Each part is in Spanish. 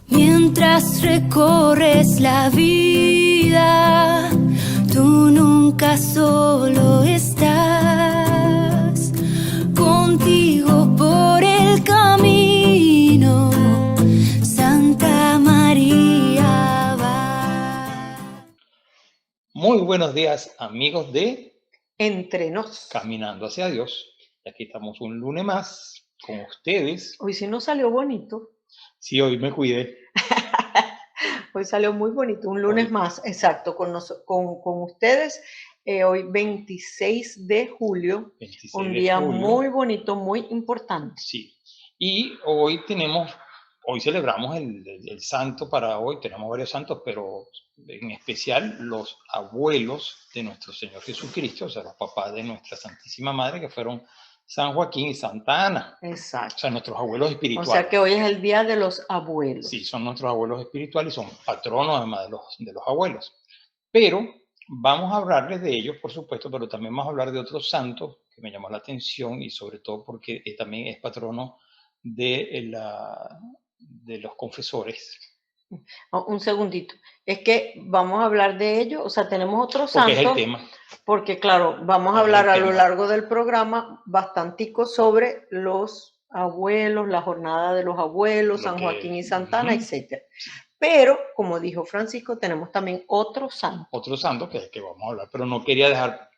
Mientras recorres la vida, tú nunca solo estás. Contigo por el camino, Santa María va. Muy buenos días, amigos de Entre nos. Caminando hacia Dios. Y aquí estamos un lunes más con ustedes. Hoy sí nos salió bonito. Sí, hoy me cuidé. Hoy salió muy bonito, un lunes Hoy. más, exacto, con ustedes. Hoy 26 de julio, 26 un de día julio. muy bonito, muy importante. Sí. Y hoy celebramos el santo para hoy. Tenemos varios santos, pero en especial los abuelos de nuestro Señor Jesucristo, o sea, los papás de nuestra Santísima Madre, que fueron San Joaquín y Santa Ana. Exacto. O sea, nuestros abuelos espirituales. O sea que hoy es el día de los abuelos. Sí, son nuestros abuelos espirituales y son patronos además de los abuelos. Pero vamos a hablarles de ellos, por supuesto, pero también vamos a hablar de otros santos que me llamó la atención y sobre todo porque también es patrono de los confesores. Un segundito. Es que vamos a hablar de ellos, o sea, tenemos otros Porque santos. es el tema. Porque claro, vamos a hablar a lo largo del programa bastantico sobre los abuelos, la jornada de los abuelos, San Joaquín y Santa Ana, etc. Pero, como dijo Francisco, tenemos también otro santo. Otro santo que vamos a hablar, pero no quería dejar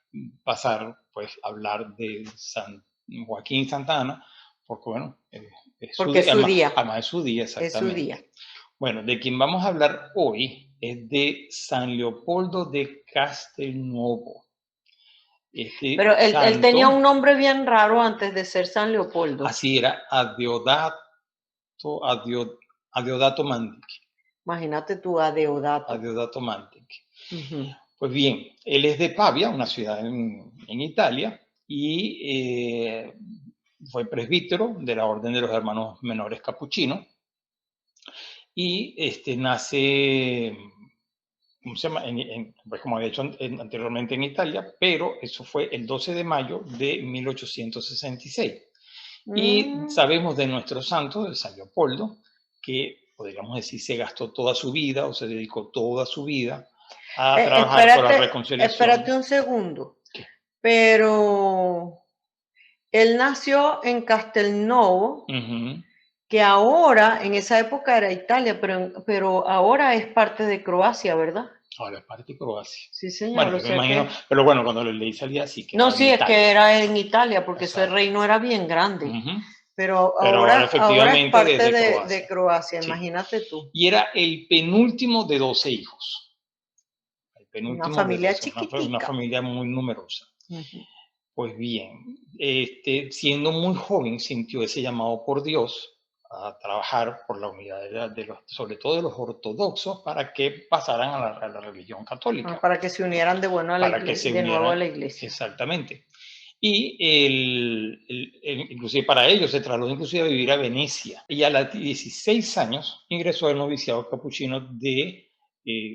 pasar, pues, hablar de San Joaquín y Santa Ana, porque bueno, porque es su día. Además es su día, exactamente. Es su día. Bueno, de quien vamos a hablar hoy es de San Leopoldo de Castelnuovo. Pero él tenía un nombre bien raro antes de ser San Leopoldo. Así era, Adeodato Mandic. Imagínate tú, Adeodato. Adeodato Mandic. Pues bien, él es de Pavia, una ciudad en Italia, y fue presbítero de la Orden de los Hermanos Menores Capuchinos. Y nace, ¿cómo se llama? Pues como había dicho anteriormente en Italia, pero eso fue el 12 de mayo de 1866. Y sabemos de nuestro santo, de San Leopoldo, que podríamos decir se gastó toda su vida o se dedicó toda su vida a trabajar por la reconciliación. Espérate un segundo. ¿Qué? Pero él nació en Castelnuovo, que ahora, en esa época era Italia, pero ahora es parte de Croacia, ¿verdad? Ahora es parte de Croacia. Sí, señor. Bueno, me imagino, pero bueno, cuando lo leí salía así. Que no, sí, es que era en Italia, porque ese reino era bien grande. Pero ahora efectivamente es parte de Croacia, sí. Imagínate tú. Y era el penúltimo de 12 hijos. Una familia chiquitita. Una familia muy numerosa. Pues bien, siendo muy joven sintió ese llamado por Dios a trabajar por la unidad sobre todo de los ortodoxos, para que pasaran a la religión católica. Para que se unieran de nuevo a la iglesia. Exactamente. Y inclusive para ellos se trasladó inclusive a vivir a Venecia. Y a los 16 años ingresó al noviciado capuchino de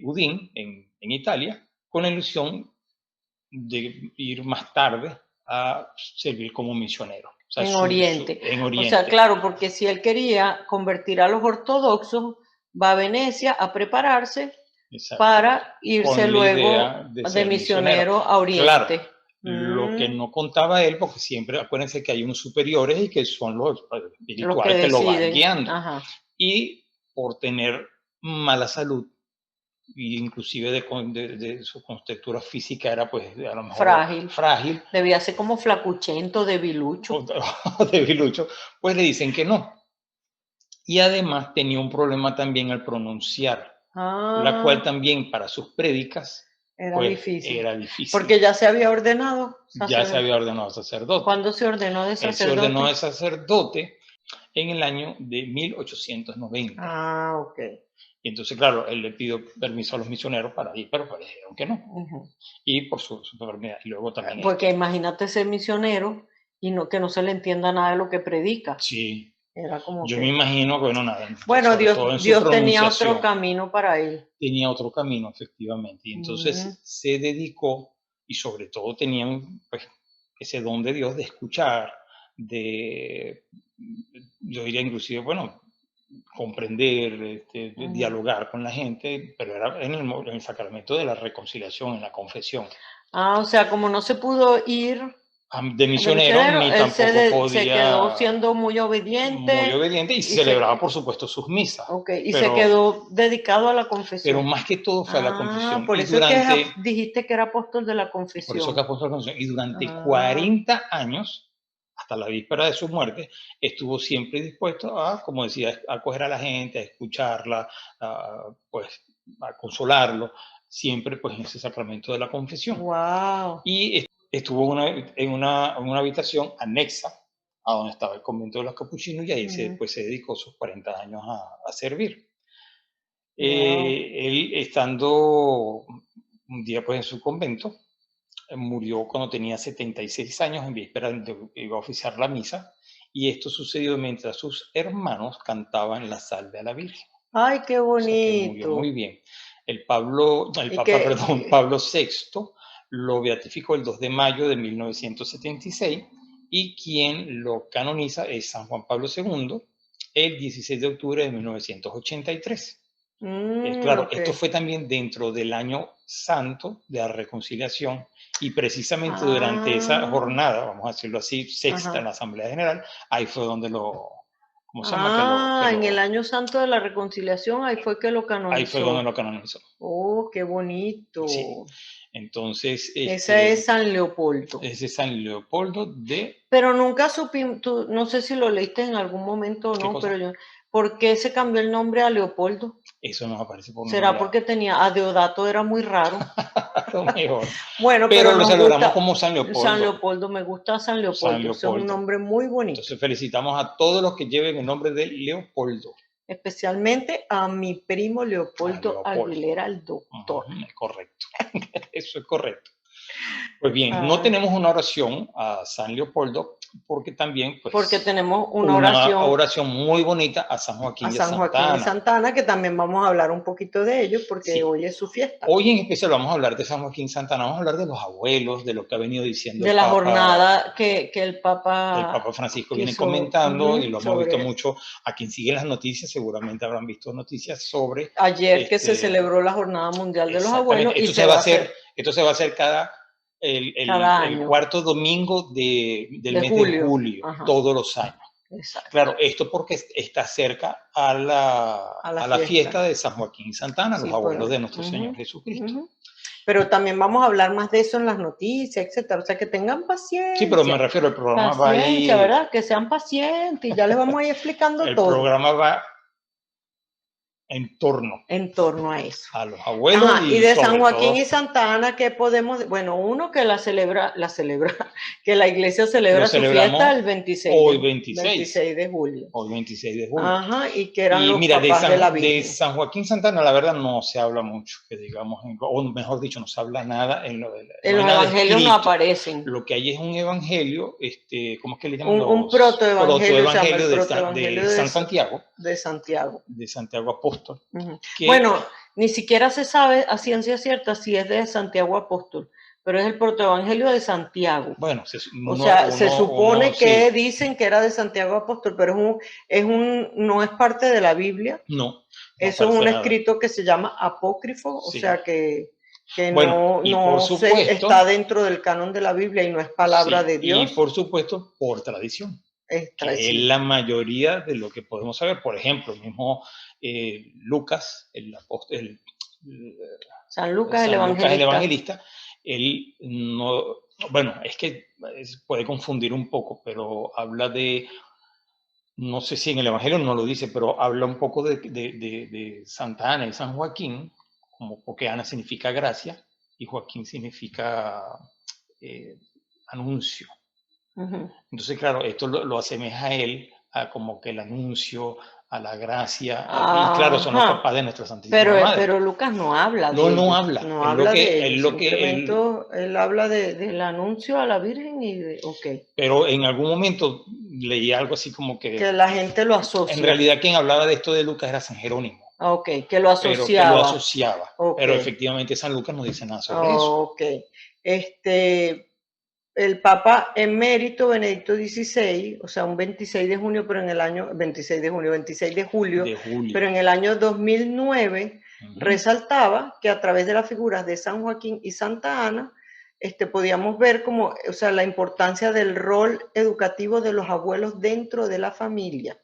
Udine, en Italia, con la ilusión de ir más tarde a servir como misionero. O sea, en Oriente. O sea, claro, porque si él quería convertir a los ortodoxos, va a Venecia a prepararse. Exacto. Para irse luego de misionero a Oriente. Claro, lo que no contaba él, porque siempre, acuérdense que hay unos superiores y que son los espirituales que lo van guiando. Ajá. Y por tener mala salud, y inclusive de su contextura física era pues a lo mejor frágil. Debía ser como flacuchento, debilucho. Debilucho, pues le dicen que no. Y además tenía un problema también al pronunciar, la cual también para sus prédicas era difícil. Porque ya se había ordenado sacerdote. Ya se había ordenado sacerdote. ¿Cuándo se ordenó de sacerdote? Él se ordenó de sacerdote en el año de 1890. Ah, ok. Y entonces, claro, él le pidió permiso a los misioneros para ir, pero le dijeron que no. Y por su enfermedad. Y luego también... Porque imagínate ser misionero y que no se le entienda nada de lo que predica. Sí. Era como yo me imagino que no nada. Bueno, Dios tenía otro camino para él. Tenía otro camino, efectivamente. Y entonces se dedicó, y sobre todo tenían pues, ese don de Dios de escuchar, yo diría inclusive, bueno, comprender, dialogar con la gente, pero era en el sacramento de la reconciliación, en la confesión. Ah, o sea, como no se pudo ir De misionero, ni él tampoco se quedó podía, siendo muy muy obediente. obediente, y y celebraba, por supuesto, sus misas. Ok, y se Pero, quedó dedicado a la pero confesión. más que todo fue a la confesión. Por Y eso es que durante, dijiste que era apóstol de la por eso confesión. que apostó a la confesión. Y durante Ah. 40 años, hasta la víspera de su muerte, estuvo siempre dispuesto a, como decía, a acoger a la gente, a escucharla, pues, a consolarlo, siempre pues en ese sacramento de la confesión. Wow. Y estuvo en una habitación anexa a donde estaba el convento de los capuchinos, y ahí pues, se dedicó sus 40 años a servir. Wow. Él, estando un día pues en su convento, murió cuando tenía 76 años, en víspera de iba a oficiar la misa, y esto sucedió mientras sus hermanos cantaban la salve a la Virgen. Ay, qué O sea que murió muy bonito. bien. El Papa, perdón, Pablo VI lo beatificó el 2 de mayo de 1976, y quien lo canoniza es San Juan Pablo II el 16 de octubre de 1983. Claro, Ok. esto fue también dentro del año santo de la reconciliación, y precisamente durante esa jornada, vamos a decirlo así, sexta en la Asamblea General, ahí fue donde ¿cómo se llama? En el año santo de la reconciliación, ahí fue que lo canonizó. Ahí fue donde lo canonizó. Oh, qué bonito. Sí. Entonces, ese es San Leopoldo. Ese es San Leopoldo de... Pero nunca supimos, no sé si lo leíste en algún momento o no, pero yo, ¿por qué se cambió el nombre a Leopoldo? Eso nos aparece por ¿Será porque tenía, a Deodato era muy raro? Lo mejor. Bueno, pero lo celebramos como San Leopoldo. San Leopoldo, me gusta San Leopoldo. Es un nombre muy bonito. Entonces felicitamos a todos los que lleven el nombre de Leopoldo. Especialmente a mi primo Leopoldo Aguilera, el doctor. Correcto, eso es correcto. Pues bien, no tenemos una oración a San Leopoldo, porque también pues, porque tenemos una oración muy bonita a San Joaquín y Santana. Joaquín y Santana, que también vamos a hablar un poquito de ellos, porque hoy es su fiesta. Hoy en especial vamos a hablar de San Joaquín y Santana, vamos a hablar de los abuelos, de lo que ha venido diciendo de la jornada que el Papa Francisco viene comentando, y lo hemos visto mucho. A quien sigue las noticias seguramente habrán visto noticias sobre... Ayer que se celebró la Jornada Mundial de los Abuelos. Esto se va a hacer cada... el cuarto domingo del mes de julio, todos los años. Exacto. Claro, esto porque está cerca a la fiesta de San Joaquín y Santana, los abuelos de nuestro Señor Jesucristo. Pero también vamos a hablar más de eso en las noticias, etcétera. O sea, que tengan paciencia. Sí, pero me refiero al programa va a ir... ¿verdad? Que sean pacientes y ya les vamos a ir explicando todo. El programa va en torno a eso. A los abuelos. Y de San Joaquín y Santana, que podemos, bueno, uno que que la iglesia celebra su fiesta el 26 de julio. Hoy 26 de julio. Y que eran los papás de la Virgen. De San Joaquín Santana, la verdad, no se habla mucho, que digamos, o mejor dicho, no se habla nada en los evangelios no aparecen. Lo que hay es un evangelio, ¿cómo es que le llaman? Un protoevangelio de San Santiago. De Santiago. De Santiago Apóstol. Bueno, ni siquiera se sabe a ciencia cierta si es de Santiago Apóstol, pero es el protoevangelio de Santiago. Bueno, se supone que dicen que era de Santiago Apóstol, pero no es parte de la Biblia. No. Eso es un escrito que se llama apócrifo, o sea que está dentro del canon de la Biblia y no es palabra de Dios. Y por supuesto, por tradición. Que es la mayoría de lo que podemos saber. Por ejemplo, el mismo Lucas, San Lucas el Evangelista, él no, bueno, es que puede confundir un poco, pero habla de, no sé si en el Evangelio no lo dice, pero habla un poco de Santa Ana y San Joaquín, como porque Ana significa gracia y Joaquín significa anuncio. Entonces, claro, esto lo asemeja a él, a como que el anuncio, a la gracia, y claro, son los papás de nuestra Santísima Madre. Pero Lucas no habla de ellos. No habla. No habla de ellos, él habla del anuncio a la Virgen y de... Pero en algún momento leí algo así como que la gente lo asocia. En realidad quien hablaba de esto de Lucas era San Jerónimo. Que lo asociaba. Pero efectivamente San Lucas no dice nada sobre eso. el Papa emérito Benedicto XVI, o sea, un 26 de junio, pero en el año, 26 de junio, 26 de julio, pero en el año 2009, resaltaba que a través de las figuras de San Joaquín y Santa Ana, podíamos ver como, o sea, la importancia del rol educativo de los abuelos dentro de la familia,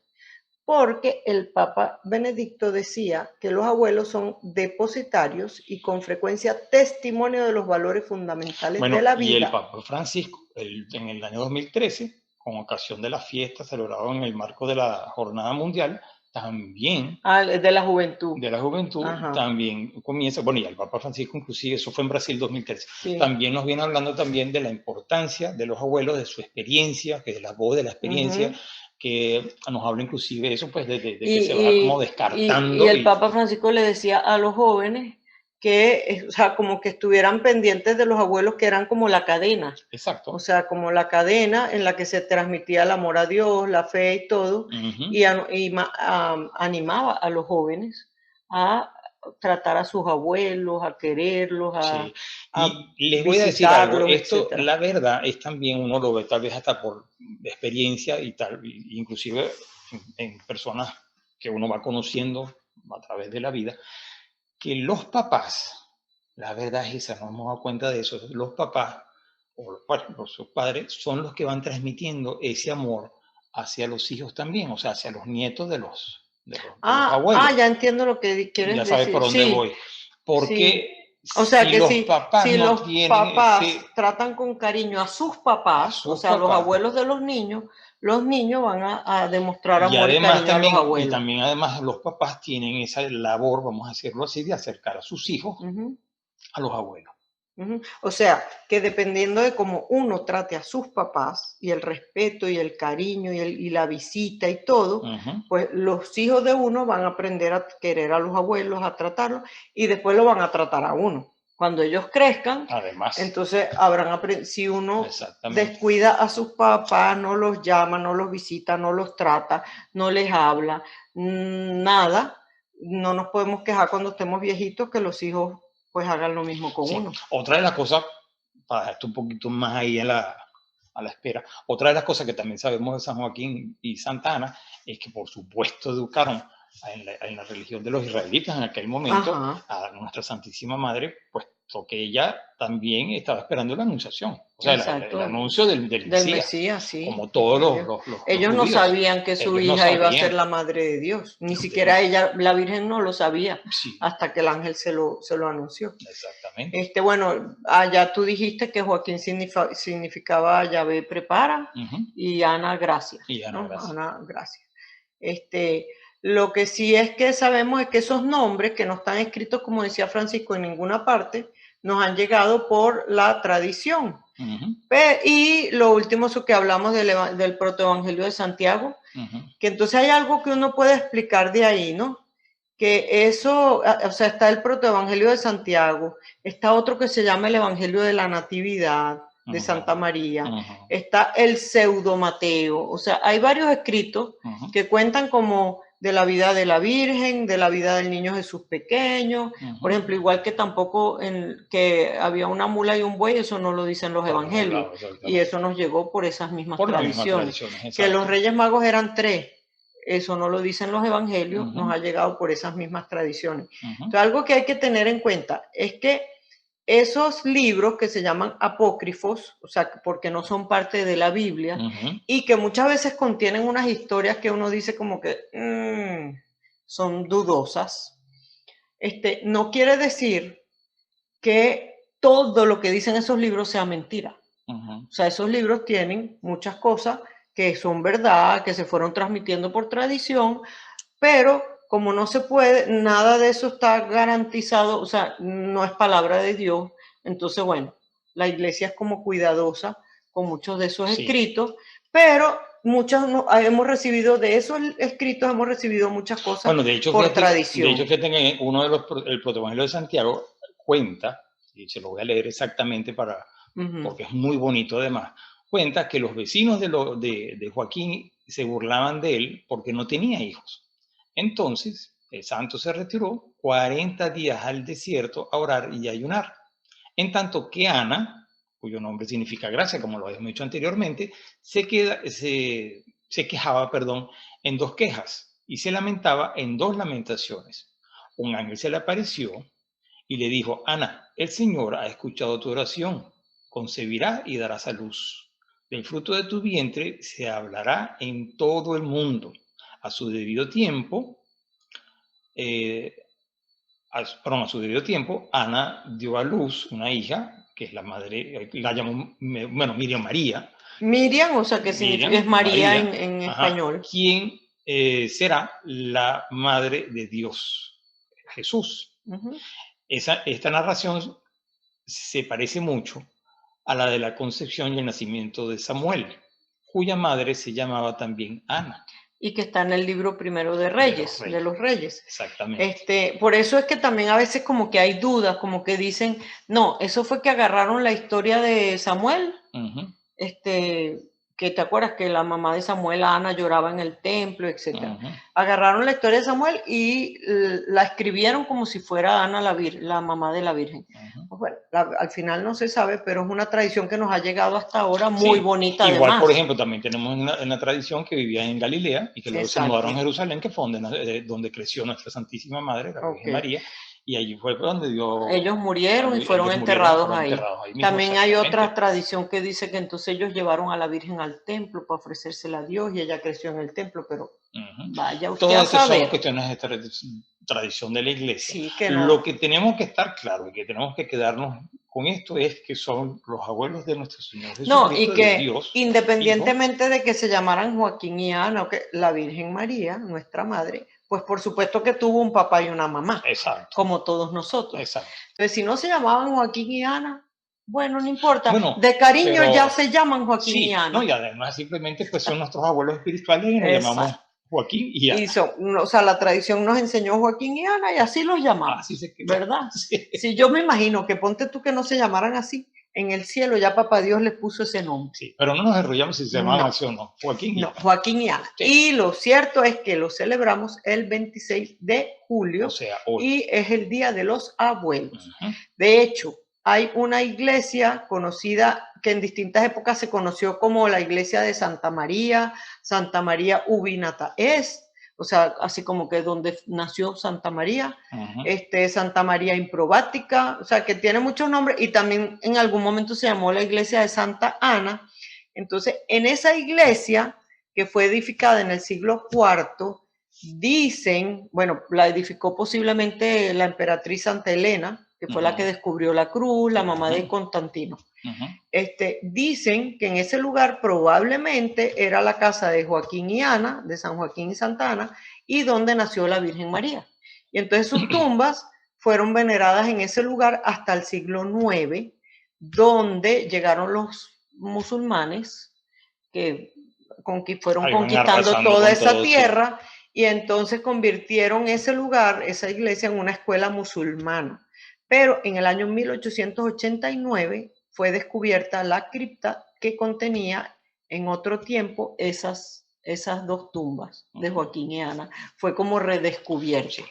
porque el Papa Benedicto decía que los abuelos son depositarios y con frecuencia testimonio de los valores fundamentales de la vida. Y el Papa Francisco, en el año 2013, con ocasión de la fiesta celebrada en el marco de la Jornada Mundial, también... de la juventud. De la juventud, ajá, también comienza, bueno, y el Papa Francisco inclusive, eso fue en Brasil 2013, sí, también nos viene hablando también de la importancia de los abuelos, de su experiencia, que de la voz, de la experiencia, que nos habla inclusive eso, pues, de que se va como descartando. Y el Papa Francisco le decía a los jóvenes que, o sea, como que estuvieran pendientes de los abuelos, que eran como la cadena. Exacto. O sea, como la cadena en la que se transmitía el amor a Dios, la fe y todo, y animaba a los jóvenes a tratar a sus abuelos, a quererlos, sí. Y les voy a decir algo, esto, etcétera, la verdad es también, uno lo ve tal vez hasta por experiencia y tal, inclusive en personas que uno va conociendo a través de la vida, que los papás, la verdad es esa, nos hemos dado cuenta de eso, los papás, o bueno, sus padres, son los que van transmitiendo ese amor hacia los hijos también, o sea, hacia los nietos de los abuelos. Ya entiendo lo que quieres decir. Ya sabes por dónde voy. Porque o sea, si que los papás si no los tienen papás tratan con cariño a sus papás, o sea, los abuelos de los niños van a demostrar amor y cariño a los abuelos. Y también además los papás tienen esa labor, vamos a decirlo así, de acercar a sus hijos a los abuelos. O sea, que dependiendo de cómo uno trate a sus papás y el respeto y el cariño y la visita y todo, pues los hijos de uno van a aprender a querer a los abuelos, a tratarlos, y después lo van a tratar a uno. Cuando ellos crezcan, además, entonces habrán aprendido. Si uno descuida a sus papás, no los llama, no los visita, no los trata, no les habla, nada, no nos podemos quejar cuando estemos viejitos que los hijos pues hagan lo mismo con uno. Otra de las cosas, para dejar esto un poquito más ahí a la espera, otra de las cosas que también sabemos de San Joaquín y Santa Ana es que por supuesto educaron en la religión de los israelitas en aquel momento a nuestra Santísima Madre, puesto que ella también estaba esperando la anunciación, o sea, el anuncio del Mesías, sí. Como todos los ellos no sabían que su hija iba a ser la Madre de Dios, ni siquiera ella, la Virgen, no lo sabía, hasta que el ángel se lo anunció. Exactamente. Bueno, ya tú dijiste que Joaquín significaba Yahvé prepara y Ana gracia. Ana gracia. Lo que sí es que sabemos es que esos nombres que no están escritos, como decía Francisco, en ninguna parte, nos han llegado por la tradición. Y lo último es que hablamos del protoevangelio de Santiago, que entonces hay algo que uno puede explicar de ahí, ¿no? Que eso, o sea, está el protoevangelio de Santiago, está otro que se llama el Evangelio de la Natividad de Santa María, está el pseudo Mateo, o sea, hay varios escritos que cuentan como de la vida de la Virgen, de la vida del niño Jesús pequeño, por ejemplo, igual que tampoco que había una mula y un buey, eso no lo dicen los evangelios, y eso nos llegó por esas mismas tradiciones, que los Reyes Magos eran 3, eso no lo dicen los evangelios, nos ha llegado por esas mismas tradiciones. Entonces, algo que hay que tener en cuenta es que esos libros que se llaman apócrifos, o sea, porque no son parte de la Biblia, y que muchas veces contienen unas historias que uno dice como que son dudosas, no quiere decir que todo lo que dicen esos libros sea mentira. O sea, esos libros tienen muchas cosas que son verdad, que se fueron transmitiendo por tradición, pero como no se puede, nada de eso está garantizado, o sea, no es palabra de Dios. Entonces, bueno, la iglesia es como cuidadosa con muchos de esos escritos, pero hemos recibido de esos escritos, hemos recibido muchas cosas por tradición. De hecho, que uno de el protoevangelio de Santiago cuenta, y se lo voy a leer exactamente porque es muy bonito además, cuenta que los vecinos de Joaquín se burlaban de él porque no tenía hijos. Entonces, el santo se retiró 40 días al desierto a orar y ayunar. En tanto que Ana cuyo nombre significa gracia, como lo habíamos dicho anteriormente, se quejaba, perdón, en 2 quejas y se lamentaba en 2 lamentaciones. Un ángel se le apareció y le dijo: Ana, el Señor ha escuchado tu oración, concebirá y darás a luz. Del fruto de tu vientre se hablará en todo el mundo. A su debido tiempo, a su debido tiempo, Ana dio a luz una hija, que es la madre, la llamó, bueno, Miriam María. Miriam, o sea, que significa es María, en español. Quien será la madre de Dios, Jesús. Esta narración se parece mucho a la de la concepción y el nacimiento de Samuel, cuya madre se llamaba también Ana. Y que está en el libro primero de Reyes, de los Reyes. Exactamente. Por eso es que también a veces como que hay dudas, como que dicen, no, eso fue que agarraron la historia de Samuel, que te acuerdas que la mamá de Samuel, Ana, lloraba en el templo, etc. Agarraron la historia de Samuel y la escribieron como si fuera Ana la mamá de la Virgen. Pues bueno, al final no se sabe, pero es una tradición que nos ha llegado hasta ahora muy bonita. Igual, además. Por ejemplo, también tenemos una tradición que vivía en Galilea y que luego se mudaron a Jerusalén, que fue donde creció nuestra Santísima Madre, la Virgen María. Y allí fue donde ellos murieron y fueron enterrados ahí. Mismo, también hay otra tradición que dice que entonces ellos llevaron a la Virgen al templo para ofrecérsela a Dios y ella creció en el templo, pero vaya usted Todas a saber. son cuestiones de tradición de la Iglesia. Sí, que no. Lo que tenemos que estar claro y que tenemos que quedarnos con esto es que son los abuelos de nuestro Señor Jesucristo, y que de Dios, independientemente de que se llamaran Joaquín y Ana, o que la Virgen María, nuestra madre, pues por supuesto que tuvo un papá y una mamá. Exacto. Como todos nosotros. Exacto. Entonces, si no se llamaban Joaquín y Ana, bueno, no importa. Bueno, de cariño ya se llaman Joaquín y Ana. No, y además simplemente pues son nuestros abuelos espirituales y nos llamamos Joaquín y Ana. O sea, la tradición nos enseñó Joaquín y Ana y así los llamamos. Así se quedó. ¿Verdad? Sí. Si yo me imagino que ponte tú que no se llamaran así, en el cielo ya papá Dios les puso ese nombre. Sí, pero no nos enrollamos si se llamaban así o no. Joaquín y Ana. Joaquín y Ana. Sí. Y lo cierto es que lo celebramos el 26 de julio. O sea, hoy. Y es el Día de los Abuelos. De hecho, hay una iglesia conocida que en distintas épocas se conoció como la iglesia de Santa María Ubinata. O sea, así como que donde nació Santa María, Santa María Improbática, o sea, que tiene muchos nombres, y también en algún momento se llamó la iglesia de Santa Ana. Entonces, en esa iglesia, que fue edificada en el siglo IV, dicen, bueno, la edificó posiblemente la emperatriz Santa Elena, que fue la que descubrió la cruz, la mamá de Constantino. Dicen que en ese lugar probablemente era la casa de Joaquín y Ana, de San Joaquín y Santa Ana, y donde nació la Virgen María. Y entonces sus tumbas fueron veneradas en ese lugar hasta el siglo IX, donde llegaron los musulmanes que fueron conquistando toda esa tierra, y entonces convirtieron ese lugar, esa iglesia, en una escuela musulmana. Pero en el año 1889 fue descubierta la cripta que contenía en otro tiempo esas 2 tumbas de Joaquín y Ana. Fue como redescubierto.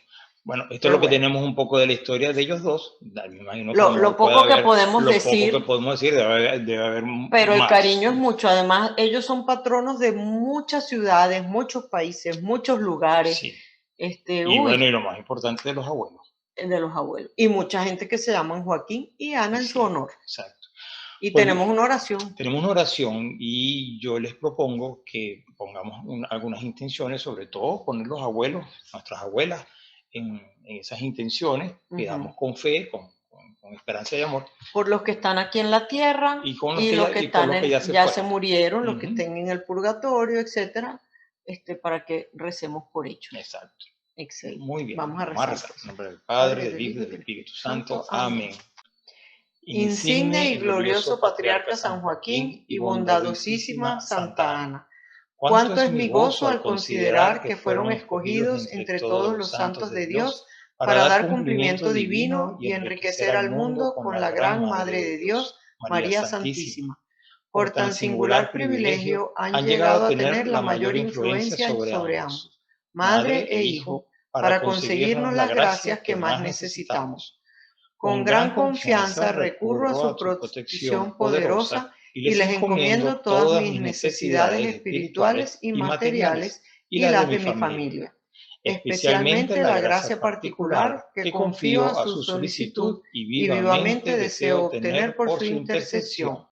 Bueno, esto es lo que tenemos un poco de la historia de ellos dos. Me imagino que lo poco que podemos decir. Lo poco que podemos decir, debe haber pero más. El cariño es mucho. Además, ellos son patronos de muchas ciudades, muchos países, muchos lugares. Sí. Bueno, y lo más importante, de los abuelos. De los abuelos. Y mucha gente que se llaman Joaquín y Ana en su honor. Exacto. Y pues, tenemos una oración. Tenemos una oración y yo les propongo que pongamos algunas intenciones, sobre todo poner los abuelos, nuestras abuelas, en esas intenciones, pidamos con fe, con esperanza y amor. Por los que están aquí en la tierra y los que ya se murieron, los que estén en el purgatorio, etcétera, para que recemos por ellos. Exacto. Excelente. Muy bien. Vamos a rezar. En nombre del Padre, del Hijo y del Espíritu Santo. Amén. Insigne y glorioso Patriarca San Joaquín y bondadosísima Santa Ana, cuánto es mi gozo al considerar que fueron escogidos entre todos los santos de Dios para dar cumplimiento divino y enriquecer al mundo con la gran Madre de Dios, María Santísima. Por tan singular privilegio han llegado a tener la mayor influencia sobre ambos, Madre e Hijo, para conseguirnos las gracias que más necesitamos. Con gran confianza recurro a su protección poderosa y les encomiendo todas mis necesidades espirituales y materiales y las de mi familia, especialmente la gracia particular que confío a su solicitud y vivamente deseo obtener por su intercesión.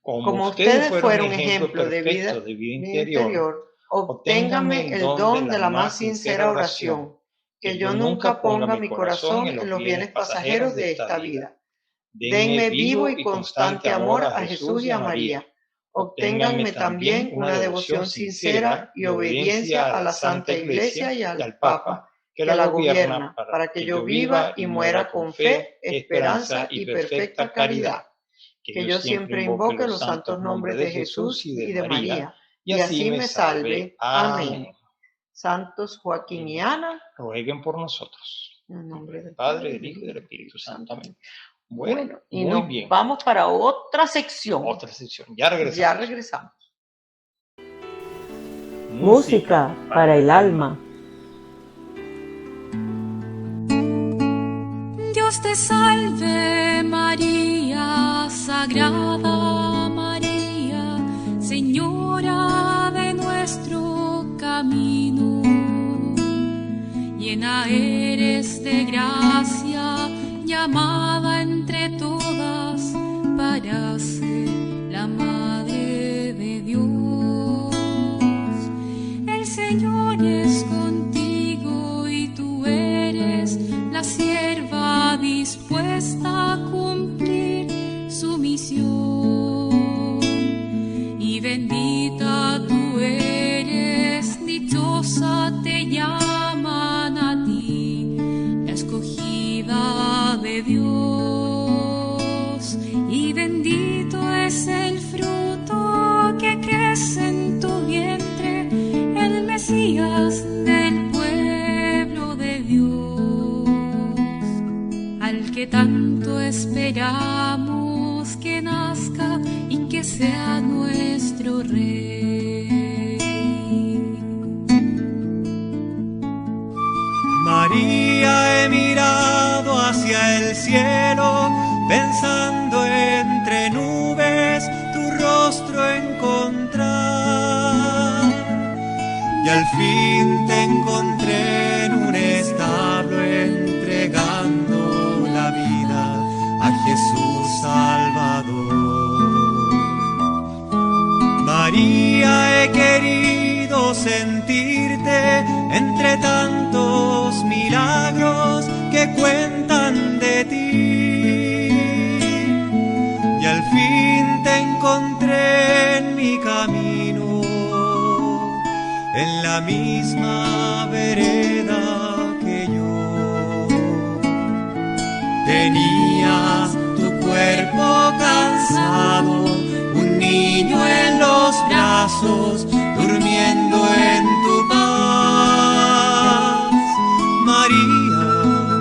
Como ustedes fueron ejemplo de vida interior, obténganme el don de la más sincera oración, que yo nunca ponga mi corazón en los bienes pasajeros de esta vida. Denme vivo y constante amor a Jesús y a María. Obténganme también una devoción sincera y obediencia a la Santa Iglesia y al Papa, que la gobierna, para que yo viva y muera con fe, esperanza y perfecta caridad. Que yo siempre invoque los santos nombres de Jesús y de María, y así me salve. Amén. Santos Joaquín y Ana, rueguen por nosotros. en nombre del Padre, del Hijo y del Espíritu Santo. Amén. Bueno, y muy nos bien. vamos para otra sección. Otra sección. Ya regresamos. Ya regresamos. Música para el alma. Dios te salve María, Sagrada María, Señora de nuestro camino. Llena eres de gracia, llamada entre todas para ser la Madre de Dios. El Señor es contigo y tú eres la sierva dispuesta a cumplir su misión. Y bendita tú eres, dichosa te llaman a ti, la escogida de Dios. Y bendito es el fruto que crece en tu vientre, el Mesías del pueblo de Dios, al que tanto esperamos que nazca y que sea nuestro Rey. María, he mirado hacia el cielo, pensando entre nubes tu rostro encontrar. Y al fin te encontré en un establo entregando la vida a Jesús Salvador. María, he querido sentirte entre tantos milagros que cuentan de ti. Y al fin te encontré en mi camino, en la misma vereda que yo. Tenías tu cuerpo cansado, un niño en los brazos, durmiendo en tu paz. María,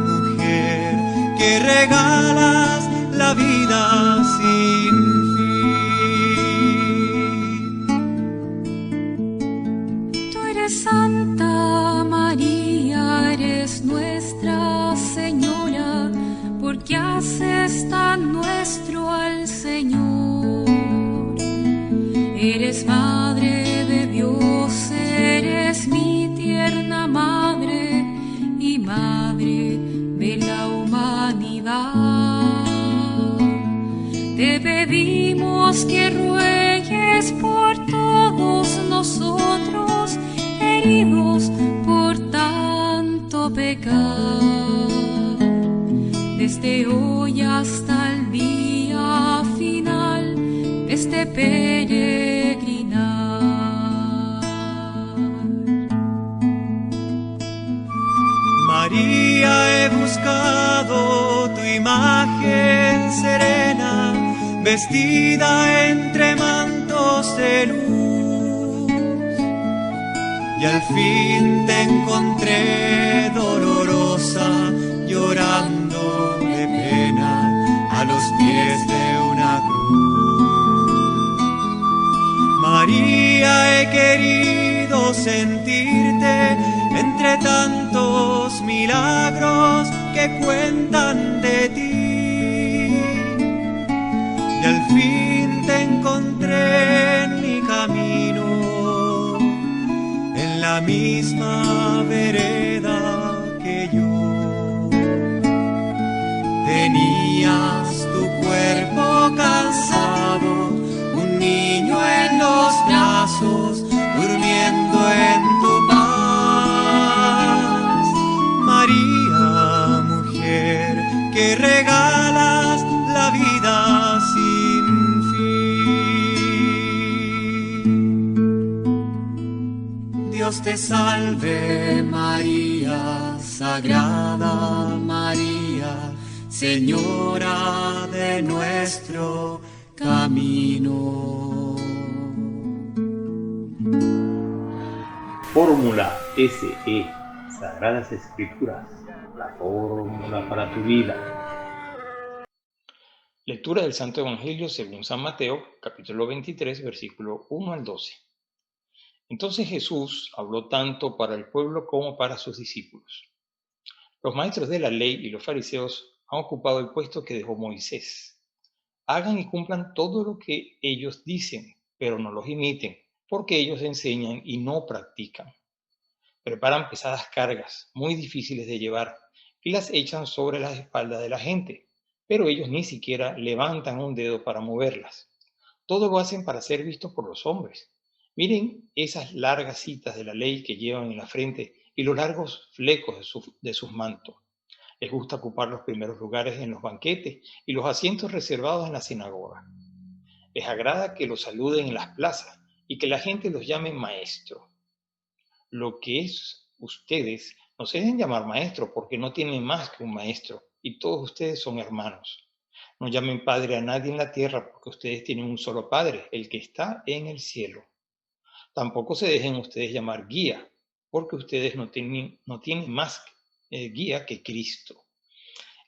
mujer, que regalas la vida sin fin. Tú eres Santa María, eres nuestra Señora, porque haces tan nuestro al Señor. Eres Madre de Dios, eres mi tierna Madre y Madre de la humanidad. Te pedimos que ruegues por todos nosotros, heridos por tanto pecar, desde hoy hasta el día final de este peregrinar. María, he buscado tu imagen serena, vestida entre mantos de luz, y al fin te encontré dolorosa, llorando de pena a los pies de una cruz. María, he querido sentirte entre entre tantos milagros que cuentan de ti. Y al fin te encontré en mi camino, en la misma vereda que yo. Tenías tu cuerpo cansado, un niño en los brazos, durmiendo en tu paz. María, mujer, que regalas la vida sin fin. Dios te salve, María, Sagrada María, Señora de nuestro camino. Fórmula SE, Sagradas Escrituras, la fórmula para tu vida. Lectura del Santo Evangelio según San Mateo, capítulo 23, versículo 1 al 12. Entonces Jesús habló tanto para el pueblo como para sus discípulos. Los maestros de la ley y los fariseos han ocupado el puesto que dejó Moisés. Hagan y cumplan todo lo que ellos dicen, pero no los imiten, porque ellos enseñan y no practican. Preparan pesadas cargas, muy difíciles de llevar, y las echan sobre las espaldas de la gente, pero ellos ni siquiera levantan un dedo para moverlas. Todo lo hacen para ser vistos por los hombres. Miren esas largas citas de la ley que llevan en la frente y los largos flecos de sus mantos. Les gusta ocupar los primeros lugares en los banquetes y los asientos reservados en la sinagoga. Les agrada que los saluden en las plazas y que la gente los llame maestro. Lo que es ustedes, no se deben llamar maestro porque no tienen más que un maestro y todos ustedes son hermanos. No llamen padre a nadie en la tierra porque ustedes tienen un solo padre, el que está en el cielo. Tampoco se dejen ustedes llamar guía porque ustedes no tienen más guía que Cristo.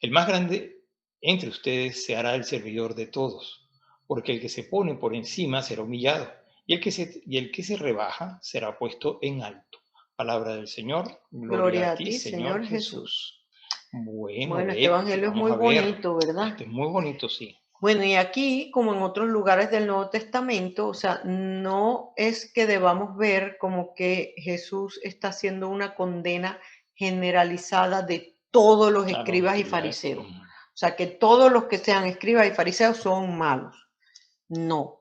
El más grande entre ustedes se hará el servidor de todos, porque el que se pone por encima será humillado, y el que se rebaja será puesto en alto. Palabra del Señor. Gloria a ti, Señor Jesús. Bueno, este evangelio es muy bonito, ¿verdad? Este es muy bonito, sí. Bueno, y aquí, como en otros lugares del Nuevo Testamento, o sea, no es que debamos ver como que Jesús está haciendo una condena generalizada de todos los escribas y fariseos. O sea, que todos los que sean escribas y fariseos son malos. No.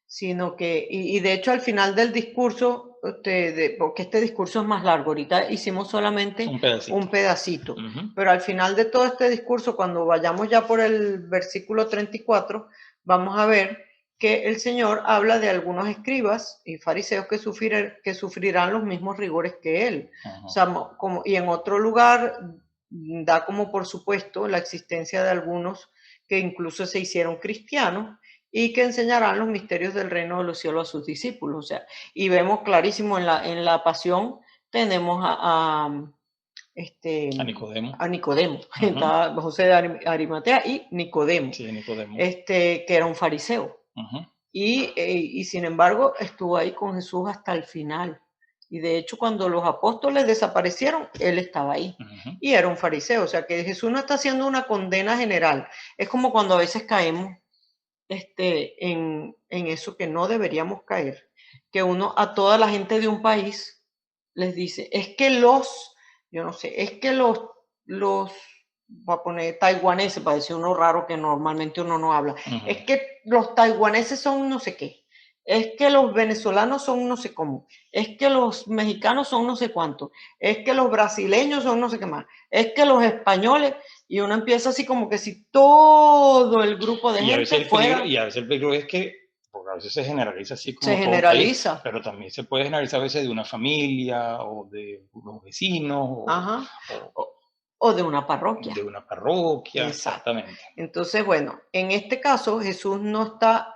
Sino que, y de hecho al final del discurso, porque este discurso es más largo, ahorita hicimos solamente un pedacito, pero al final de todo este discurso, cuando vayamos ya por el versículo 34, vamos a ver que el Señor habla de algunos escribas y fariseos que sufrirán los mismos rigores que él. O sea, y en otro lugar da como por supuesto la existencia de algunos que incluso se hicieron cristianos y que enseñarán los misterios del reino de los cielos a sus discípulos. O sea, y vemos clarísimo en la pasión, tenemos a Nicodemo, José de Arimatea y Nicodemo, que era un fariseo. Y sin embargo estuvo ahí con Jesús hasta el final. Y de hecho cuando los apóstoles desaparecieron, él estaba ahí. Y era un fariseo. O sea que Jesús no está haciendo una condena general. Es como cuando a veces caemos en eso que no deberíamos caer, que uno a toda la gente de un país les dice, es que los voy a poner taiwaneses, para decir uno raro que normalmente uno no habla, es que los taiwaneses son no sé qué, es que los venezolanos son no sé cómo, es que los mexicanos son no sé cuánto, es que los brasileños son no sé qué más, es que los españoles, y uno empieza así como que si todo el grupo de gente fuera... Y a veces el peligro es que, porque a veces se generaliza así como se generaliza. País, pero también se puede generalizar a veces de una familia o de unos vecinos o de una parroquia. De una parroquia, exactamente. Entonces, bueno, en este caso Jesús no está,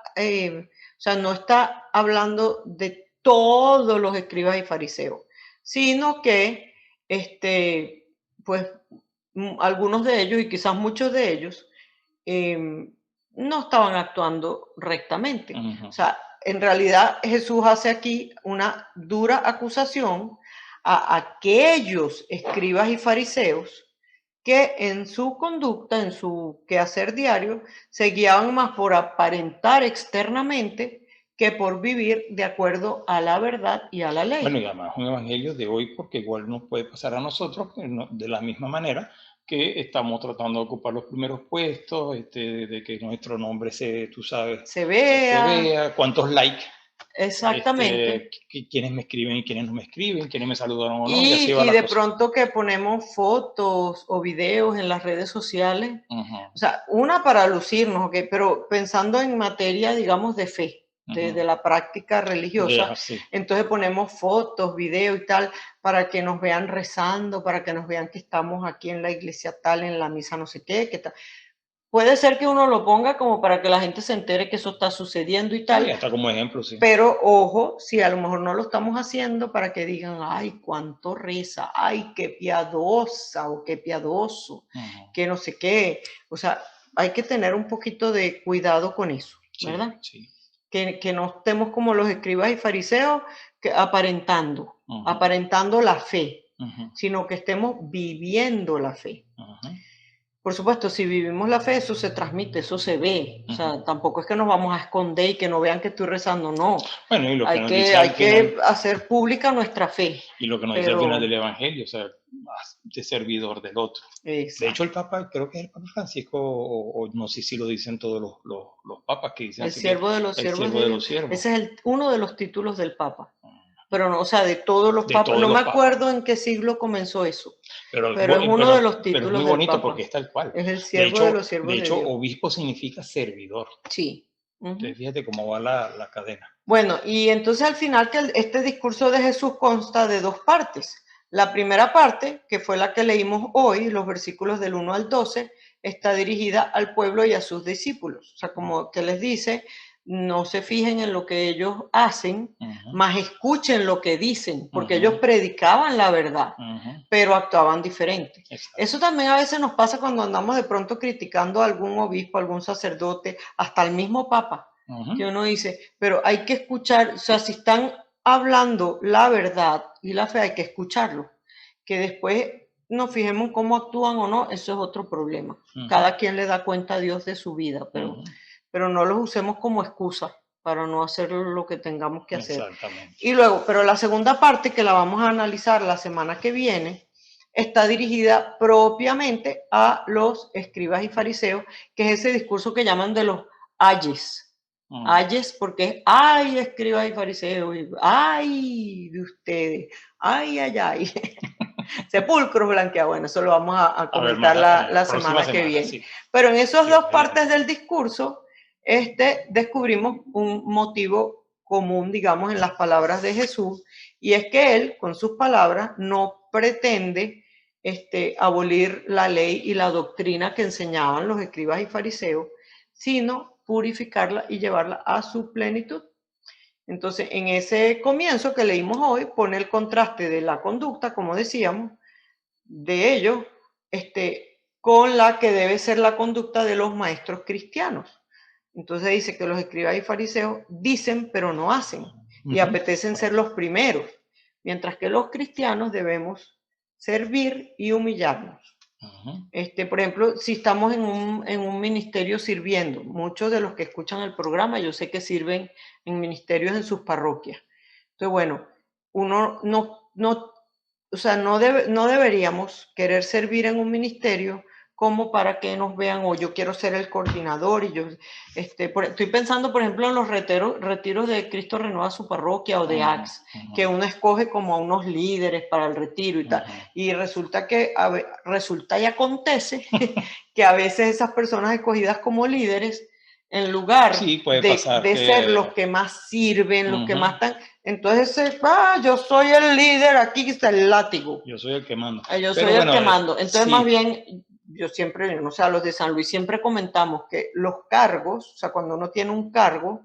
no está hablando de todos los escribas y fariseos, sino que, pues, algunos de ellos y quizás muchos de ellos no estaban actuando rectamente. O sea, en realidad Jesús hace aquí una dura acusación a aquellos escribas y fariseos que en su conducta, en su quehacer diario, se guiaban más por aparentar externamente que por vivir de acuerdo a la verdad y a la ley. Bueno, y además un evangelio de hoy, porque igual nos puede pasar a nosotros de la misma manera que estamos tratando de ocupar los primeros puestos, de que nuestro nombre tú sabes, Se vea. cuántos likes, Exactamente. quiénes me escriben y quiénes no me escriben, quiénes me saludaron o no, Y, y así va la de cosa. pronto que ponemos fotos o videos en las redes sociales, Ujú. o sea, una para lucirnos, ¿ok? Pero pensando en materia, digamos, de fe, de la práctica religiosa, Sí. entonces ponemos fotos, videos y tal, para que nos vean rezando, para que nos vean que estamos aquí en la iglesia tal, en la misa no sé qué tal. Puede ser que uno lo ponga como para que la gente se entere que eso está sucediendo y tal. Sí, hasta como ejemplo, sí. Pero ojo, si a lo mejor no lo estamos haciendo para que digan, ay, cuánto reza, ay, qué piadosa o qué piadoso, que no sé qué. O sea, hay que tener un poquito de cuidado con eso, ¿verdad? Sí. Que no estemos como los escribas y fariseos aparentando la fe, sino que estemos viviendo la fe. Por supuesto, si vivimos la fe, eso se transmite, eso se ve. O sea, tampoco es que nos vamos a esconder y que no vean que estoy rezando, no. Bueno, y lo que Hay nos que, dice hay al que final, hacer pública nuestra fe. y lo que nos dice al final del Evangelio, o sea, de servidor del otro. Exacto. De hecho, el Papa, creo que es el Papa Francisco, o no sé si lo dicen todos los papas que dicen el así, siervo de los el siervos siervo de los siervos. Ese es uno de los títulos del Papa. Pero no, o sea, de todos los De papas. todos No los me acuerdo en qué siglo comenzó eso. Pero es uno de los títulos pero es muy del bonito Papa. porque es tal cual. Es el siervo de los siervos de de hecho, Dios. obispo significa servidor. Sí. Entonces, fíjate cómo va la cadena. Bueno, y entonces al final que este discurso de Jesús consta de dos partes. La primera parte, que fue la que leímos hoy, los versículos del 1 al 12, está dirigida al pueblo y a sus discípulos. O sea, como que les dice, no se fijen en lo que ellos hacen, más escuchen lo que dicen, porque ellos predicaban la verdad, pero actuaban diferente. Exacto. Eso también a veces nos pasa cuando andamos de pronto criticando a algún obispo, a algún sacerdote, hasta al mismo papa, que uno dice, pero hay que escuchar, o sea, si están hablando la verdad y la fe, hay que escucharlo. Que después nos fijemos cómo actúan o no, eso es otro problema. Cada quien le da cuenta a Dios de su vida, pero no los usemos como excusa para no hacer lo que tengamos que hacer. Exactamente. Y luego, pero la segunda parte, que la vamos a analizar la semana que viene, está dirigida propiamente a los escribas y fariseos, que es ese discurso que llaman de los ayes. Ayes porque es, ay, escribas y fariseos, ay de ustedes, ay, ay, ay. Sepulcros blanqueados. Bueno, eso lo vamos a comentar la semana que viene. Sí. Pero en esas dos partes del discurso, descubrimos un motivo común, digamos, en las palabras de Jesús, y es que él, con sus palabras, no pretende abolir la ley y la doctrina que enseñaban los escribas y fariseos, sino purificarla y llevarla a su plenitud. Entonces, en ese comienzo que leímos hoy, pone el contraste de la conducta, como decíamos, de ellos, con la que debe ser la conducta de los maestros cristianos. Entonces dice que los escribas y fariseos dicen, pero no hacen, y apetecen ser los primeros, mientras que los cristianos debemos servir y humillarnos. Por ejemplo, si estamos en un ministerio sirviendo, muchos de los que escuchan el programa, yo sé que sirven en ministerios en sus parroquias. Entonces, bueno, uno o sea, no deberíamos querer servir en un ministerio como para que nos vean, o yo quiero ser el coordinador, y yo estoy pensando, por ejemplo, en los retiros de Cristo Renueva su Parroquia o de ACS, que uno escoge como a unos líderes para el retiro y tal, y resulta y acontece que a veces esas personas escogidas como líderes, en lugar de ser los que más sirven, los que más están, entonces yo soy el líder, aquí está el látigo. Yo soy el que mando. Yo soy el que mando. Entonces, más bien, yo siempre, o sea, los de San Luis siempre comentamos que los cargos, o sea, cuando uno tiene un cargo,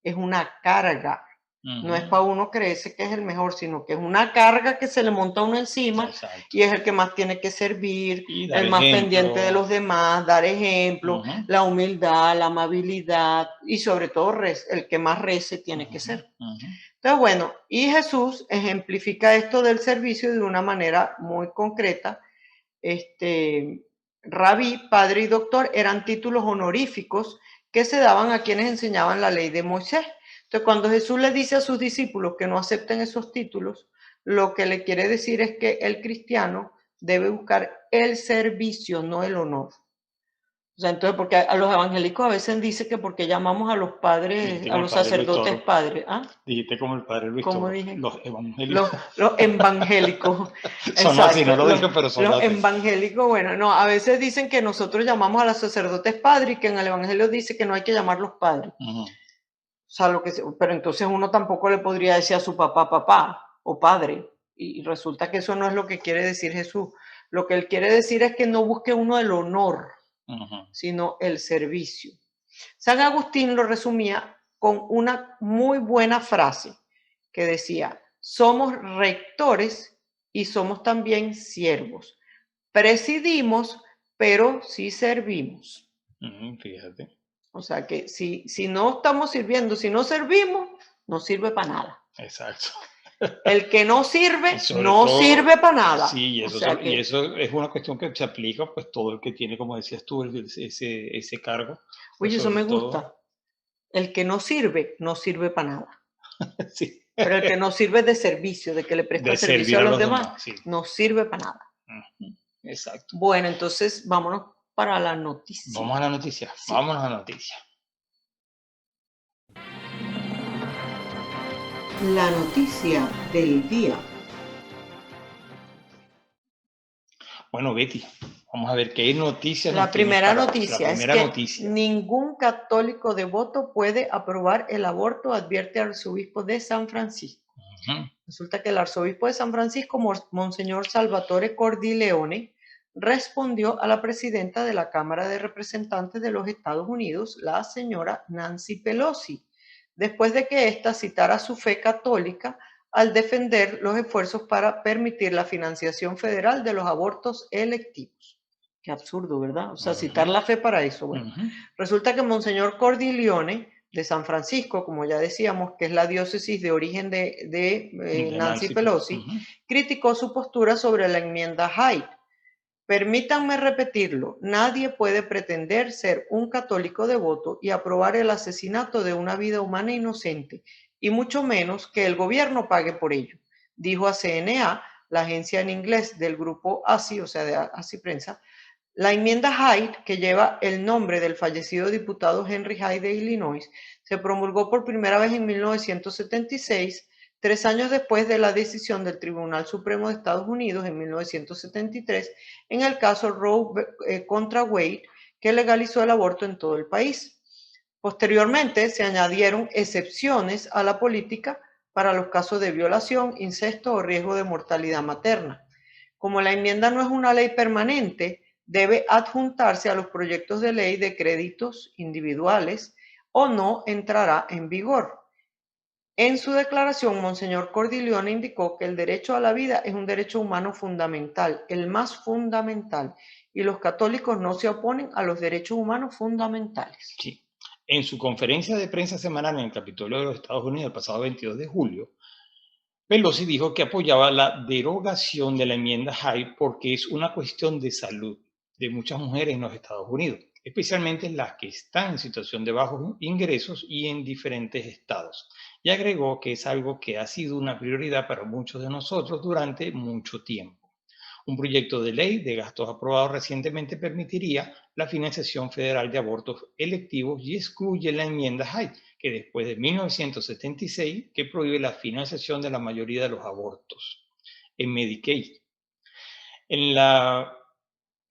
es una carga. No es para uno creerse que es el mejor, sino que es una carga que se le monta a uno encima. Exacto. Y es el que más tiene que servir, Y dar el más ejemplo. pendiente de los demás, dar ejemplo, la humildad, la amabilidad y sobre todo el que más rece tiene que ser. Entonces, bueno, y Jesús ejemplifica esto del servicio de una manera muy concreta. Rabí, padre y doctor eran títulos honoríficos que se daban a quienes enseñaban la ley de Moisés. Entonces, cuando Jesús le dice a sus discípulos que no acepten esos títulos, lo que le quiere decir es que el cristiano debe buscar el servicio, no el honor. O sea, entonces, porque a los evangélicos a veces dicen que porque llamamos a los padres, a los sacerdotes padres. ¿Ah? Dijiste como el padre Luis ¿Cómo Toro. dije? Los evangélicos. Los evangélicos. Sonó así, no lo dije, pero sonó Los así. evangélicos, bueno, no, a veces dicen que nosotros llamamos a los sacerdotes padres y que en el evangelio dice que no hay que llamarlos padres. O sea, pero entonces uno tampoco le podría decir a su papá o padre. Y resulta que eso no es lo que quiere decir Jesús. Lo que él quiere decir es que no busque uno el honor, sino el servicio. San Agustín lo resumía con una muy buena frase que decía: somos rectores y somos también siervos. Presidimos, pero sí servimos. Fíjate. O sea que si no estamos sirviendo, si no servimos, no sirve para nada. Exacto. El que no sirve, no sirve para nada. Sí, y eso es una cuestión que se aplica, pues todo el que tiene, como decías tú, ese cargo. Oye, eso me gusta. El que no sirve para nada. Sí. Pero el que no sirve de servicio, de que le presta servicio a los demás, sí. no sirve para nada. Exacto. Bueno, entonces vámonos para la noticia. Vamos a la noticia. Sí. Vámonos a la noticia. La noticia del día. Bueno, Betty, vamos a ver qué noticias. La primera noticia es que ningún católico devoto puede aprobar el aborto, advierte el arzobispo de San Francisco. Resulta que el arzobispo de San Francisco, Monseñor Salvatore Cordileone, respondió a la presidenta de la Cámara de Representantes de los Estados Unidos, la señora Nancy Pelosi, después de que ésta citara su fe católica al defender los esfuerzos para permitir la financiación federal de los abortos electivos. Qué absurdo, ¿verdad? O sea, citar la fe para eso. Bueno, resulta que Monseñor Cordileone de San Francisco, como ya decíamos, que es la diócesis de origen de Nancy Pelosi, criticó su postura sobre la enmienda Hyde. Permítanme repetirlo, nadie puede pretender ser un católico devoto y aprobar el asesinato de una vida humana inocente, y mucho menos que el gobierno pague por ello, dijo a CNA, la agencia en inglés del grupo ASI, o sea, de ASI Prensa. La enmienda Hyde, que lleva el nombre del fallecido diputado Henry Hyde de Illinois, se promulgó por primera vez en 1976, 3 años después de la decisión del Tribunal Supremo de Estados Unidos en 1973, en el caso Roe contra Wade, que legalizó el aborto en todo el país. Posteriormente, se añadieron excepciones a la política para los casos de violación, incesto o riesgo de mortalidad materna. Como la enmienda no es una ley permanente, debe adjuntarse a los proyectos de ley de créditos individuales o no entrará en vigor. En su declaración, Monseñor Cordileone indicó que el derecho a la vida es un derecho humano fundamental, el más fundamental, y los católicos no se oponen a los derechos humanos fundamentales. Sí. En su conferencia de prensa semanal en el Capitolio de los Estados Unidos el pasado 22 de julio, Pelosi dijo que apoyaba la derogación de la enmienda Hyde porque es una cuestión de salud de muchas mujeres en los Estados Unidos, especialmente las que están en situación de bajos ingresos y en diferentes estados. Y agregó que es algo que ha sido una prioridad para muchos de nosotros durante mucho tiempo. Un proyecto de ley de gastos aprobado recientemente permitiría la financiación federal de abortos electivos y excluye la enmienda Hyde, que después de 1976, que prohíbe la financiación de la mayoría de los abortos en Medicaid.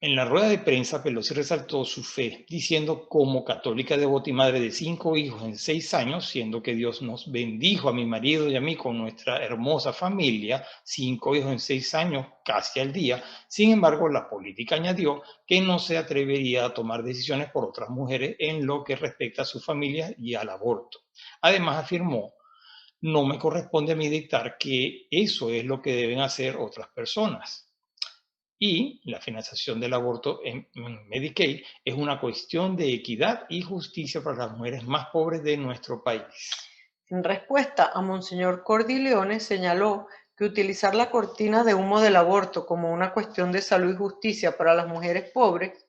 En la rueda de prensa, Pelosi resaltó su fe, diciendo como católica devota y madre de 5 hijos en 6 años, siendo que Dios nos bendijo a mi marido y a mí con nuestra hermosa familia, 5 hijos en 6 años, casi al día. Sin embargo, la política añadió que no se atrevería a tomar decisiones por otras mujeres en lo que respecta a su familia y al aborto. Además, afirmó no me corresponde a mí dictar que eso es lo que deben hacer otras personas. Y la financiación del aborto en Medicaid es una cuestión de equidad y justicia para las mujeres más pobres de nuestro país. En respuesta a Monseñor Cordileone señaló que utilizar la cortina de humo del aborto como una cuestión de salud y justicia para las mujeres pobres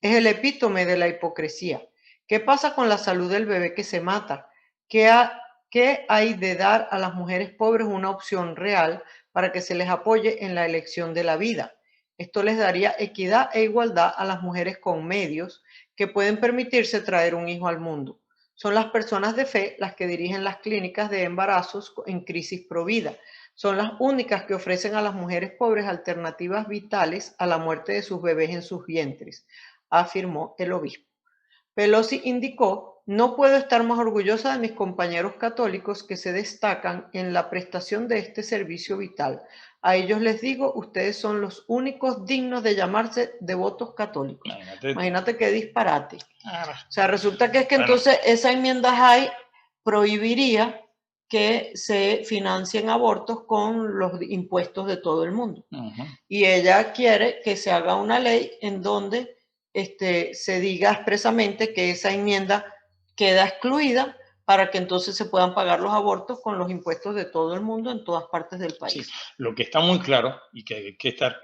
es el epítome de la hipocresía. ¿Qué pasa con la salud del bebé que se mata? ¿Qué hay de dar a las mujeres pobres una opción real para que se les apoye en la elección de la vida? Esto les daría equidad e igualdad a las mujeres con medios que pueden permitirse traer un hijo al mundo. Son las personas de fe las que dirigen las clínicas de embarazos en crisis provida. Son las únicas que ofrecen a las mujeres pobres alternativas vitales a la muerte de sus bebés en sus vientres, afirmó el obispo. Pelosi indicó: no puedo estar más orgullosa de mis compañeros católicos que se destacan en la prestación de este servicio vital. A ellos les digo, ustedes son los únicos dignos de llamarse devotos católicos. Imagínate qué disparate. O sea, resulta que es que entonces esa enmienda Jay prohibiría que se financien abortos con los impuestos de todo el mundo. Y ella quiere que se haga una ley en donde se diga expresamente que esa enmienda queda excluida para que entonces se puedan pagar los abortos con los impuestos de todo el mundo en todas partes del país. Sí, lo que está muy claro y que hay que estar,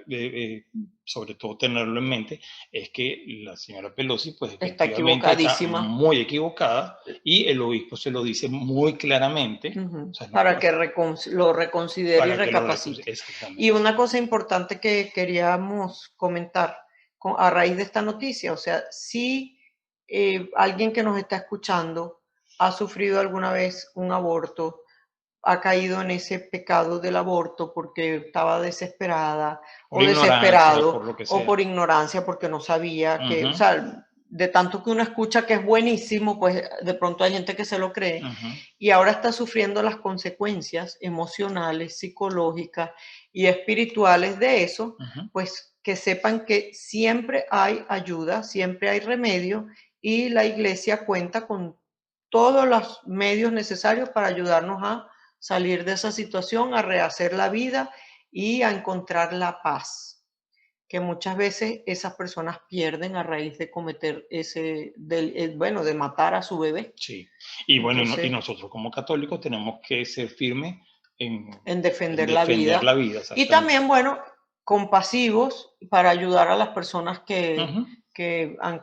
sobre todo tenerlo en mente, es que la señora Pelosi pues Está efectivamente equivocadísima. está muy equivocada y el obispo se lo dice muy claramente. O sea, para que lo reconsidere para y que lo recapacite. exactamente. Y una cosa importante que queríamos comentar a raíz de esta noticia, o sea, si alguien que nos está escuchando ha sufrido alguna vez un aborto, ha caído en ese pecado del aborto porque estaba desesperada Por o desesperado por lo que o sea. por ignorancia porque no sabía que, o sea, de tanto que uno escucha que es buenísimo, pues de pronto hay gente que se lo cree y ahora está sufriendo las consecuencias emocionales, psicológicas y espirituales de eso, pues que sepan que siempre hay ayuda, siempre hay remedio y la iglesia cuenta con todos los medios necesarios para ayudarnos a salir de esa situación, a rehacer la vida y a encontrar la paz, que muchas veces esas personas pierden a raíz de cometer de matar a su bebé. Sí, y bueno, Entonces, y nosotros como católicos tenemos que ser firmes en defender la vida. Y exactamente. también, bueno, compasivos para ayudar a las personas que han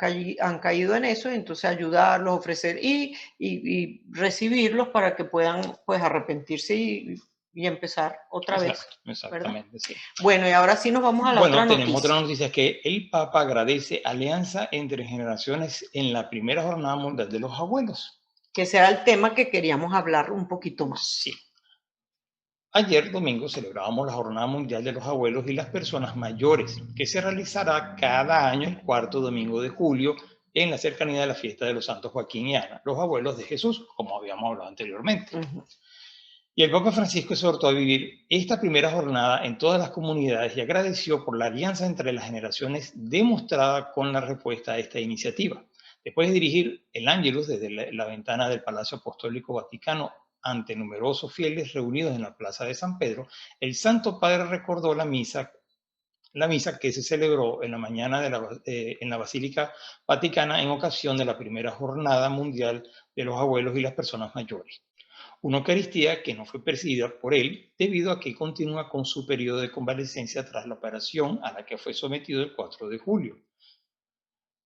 caído en eso, entonces ayudarlos, ofrecer y recibirlos para que puedan pues arrepentirse y empezar otra vez. Exactamente, sí. Bueno, y ahora sí nos vamos a la otra noticia. Bueno, tenemos otra noticia, que el Papa agradece alianza entre generaciones en la primera jornada mundial de los abuelos. Que será el tema que queríamos hablar un poquito más. Sí. Ayer domingo celebrábamos la Jornada Mundial de los Abuelos y las Personas Mayores, que se realizará cada año el cuarto domingo de julio en la cercanía de la fiesta de los santos Joaquín y Ana, los abuelos de Jesús, como habíamos hablado anteriormente. Y el Papa Francisco exhortó a vivir esta primera jornada en todas las comunidades y agradeció por la alianza entre las generaciones demostrada con la respuesta a esta iniciativa. Después de dirigir el Ángelus desde la ventana del Palacio Apostólico Vaticano ante numerosos fieles reunidos en la Plaza de San Pedro, el Santo Padre recordó la misa que se celebró en la mañana en la Basílica Vaticana en ocasión de la primera Jornada Mundial de los Abuelos y las Personas Mayores. Una Eucaristía que no fue presidida por él debido a que continúa con su periodo de convalecencia tras la operación a la que fue sometido el 4 de julio.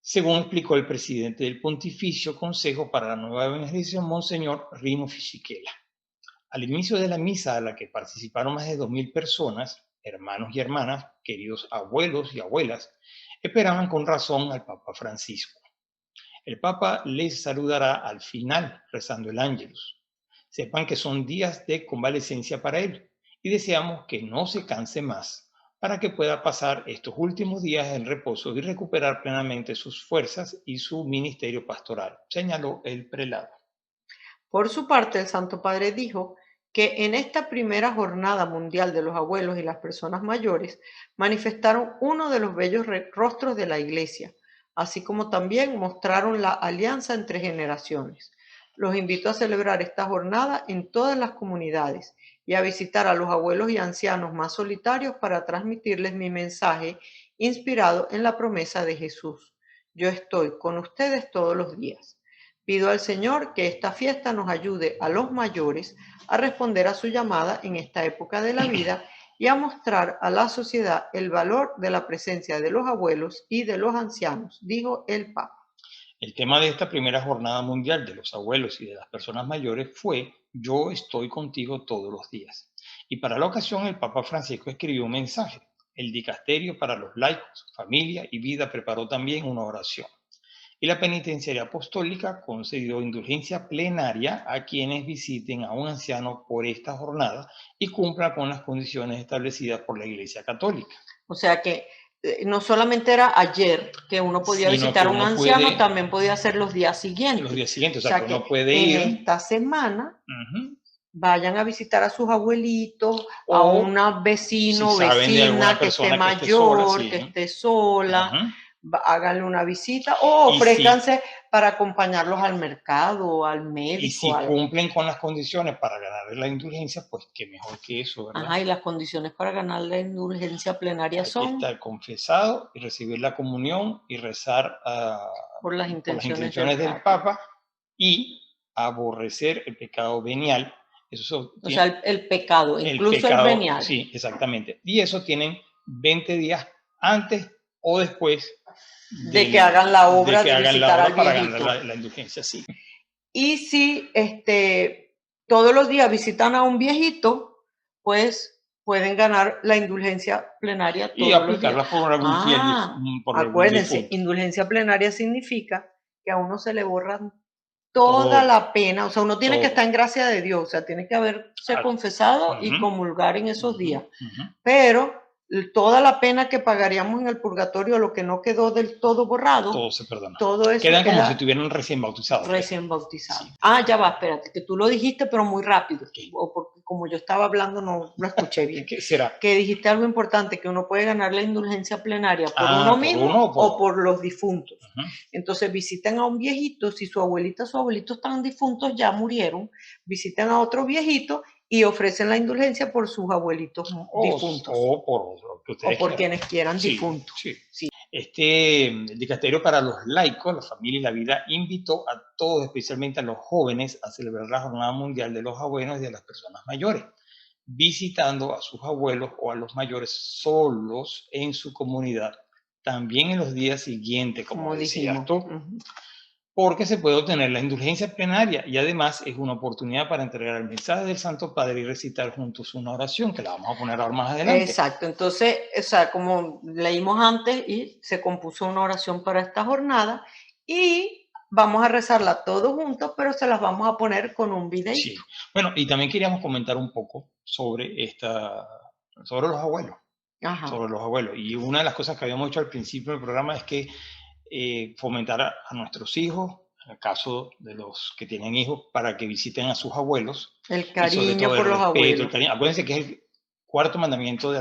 Según explicó el presidente del Pontificio Consejo para la Nueva Evangelización, Monseñor Rino Fisichella. Al inicio de la misa, a la que participaron más de 2.000 personas, hermanos y hermanas, queridos abuelos y abuelas, esperaban con razón al Papa Francisco. El Papa les saludará al final, rezando el Ángelus. Sepan que son días de convalecencia para él y deseamos que no se canse más, para que pueda pasar estos últimos días en reposo y recuperar plenamente sus fuerzas y su ministerio pastoral, señaló el prelado. Por su parte, el Santo Padre dijo que en esta primera Jornada Mundial de los Abuelos y las Personas Mayores manifestaron uno de los bellos rostros de la Iglesia, así como también mostraron la alianza entre generaciones. Los invito a celebrar esta jornada en todas las comunidades y a visitar a los abuelos y ancianos más solitarios para transmitirles mi mensaje inspirado en la promesa de Jesús. Yo estoy con ustedes todos los días. Pido al Señor que esta fiesta nos ayude a los mayores a responder a su llamada en esta época de la vida y a mostrar a la sociedad el valor de la presencia de los abuelos y de los ancianos, dijo el Papa. El tema de esta primera jornada mundial de los abuelos y de las personas mayores fue Yo estoy contigo todos los días. Y para la ocasión el Papa Francisco escribió un mensaje. El dicasterio para los laicos, familia y vida preparó también una oración. Y la penitenciaria apostólica concedió indulgencia plenaria a quienes visiten a un anciano por esta jornada y cumplan con las condiciones establecidas por la Iglesia Católica. O sea que no solamente era ayer que uno podía visitar a un anciano, también podía hacer los días siguientes. Los días siguientes, o sea que uno puede ir. En esta semana vayan a visitar a sus abuelitos, a un vecino, vecina que esté mayor, que esté sola. Háganle una visita o ofrézcanse para acompañarlos al mercado, al médico. Y si cumplen con las condiciones para ganar la indulgencia, pues qué mejor que eso, ¿verdad? Ajá, y las condiciones para ganar la indulgencia plenaria son... Hay que estar confesado y recibir la comunión y rezar por las intenciones del Papa y aborrecer el pecado venial. Eso o sea, el pecado, incluso el venial. Sí, exactamente. Y eso tienen 20 días antes o después de que hagan la obra de visitar al para viejito. ganar la indulgencia, sí. Y si todos los días visitan a un viejito, pues pueden ganar la indulgencia plenaria todos y aplicarla los días. por algún fiel. Acuérdense, indulgencia plenaria significa que a uno se le borran toda la pena, o sea, uno tiene que estar en gracia de Dios, o sea, tiene que haberse confesado y comulgar en esos días. Pero toda la pena que pagaríamos en el purgatorio, lo que no quedó del todo borrado, todo se perdona. Todo eso quedan como si estuvieran recién bautizados. Recién bautizados. Sí. Ya va, espérate, que tú lo dijiste, pero muy rápido. O porque como yo estaba hablando, no lo escuché bien. ¿Qué será? Que dijiste algo importante, que uno puede ganar la indulgencia plenaria por uno mismo o por los difuntos. Entonces visiten a un viejito, si su abuelita o su abuelito están difuntos, ya murieron, visiten a otro viejito y ofrecen la indulgencia por sus abuelitos difuntos. O por quienes quieran difuntos. Sí. El dicasterio para los laicos, la familia y la vida, invitó a todos, especialmente a los jóvenes, a celebrar la Jornada Mundial de los Abuelos y de las Personas Mayores, visitando a sus abuelos o a los mayores solos en su comunidad, también en los días siguientes, como decías tú. Porque se puede obtener la indulgencia plenaria y además es una oportunidad para entregar el mensaje del Santo Padre y recitar juntos una oración que la vamos a poner ahora más adelante. Exacto, entonces, o sea, como leímos antes y se compuso una oración para esta jornada y vamos a rezarla todos juntos, pero se las vamos a poner con un video. Sí, bueno, y también queríamos comentar un poco sobre los abuelos. Sobre los abuelos. Y una de las cosas que habíamos hecho al principio del programa es que fomentar a nuestros hijos, en el caso de los que tienen hijos, para que visiten a sus abuelos. El cariño por los abuelos. Acuérdense que es el cuarto mandamiento de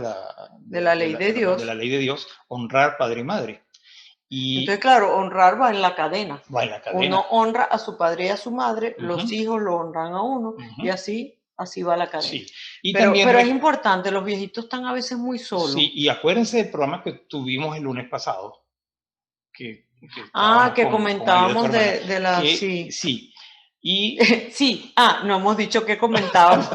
la ley de Dios. De la ley de Dios, honrar padre y madre. Entonces, claro, honrar va en la cadena. Va en la cadena. Uno honra a su padre y a su madre, los hijos lo honran a uno, y así va la cadena. Sí. Y pero es importante, los viejitos están a veces muy solos. Sí, y acuérdense del programa que tuvimos el lunes pasado. Que comentábamos de la... Sí. Y... sí, no hemos dicho que comentábamos.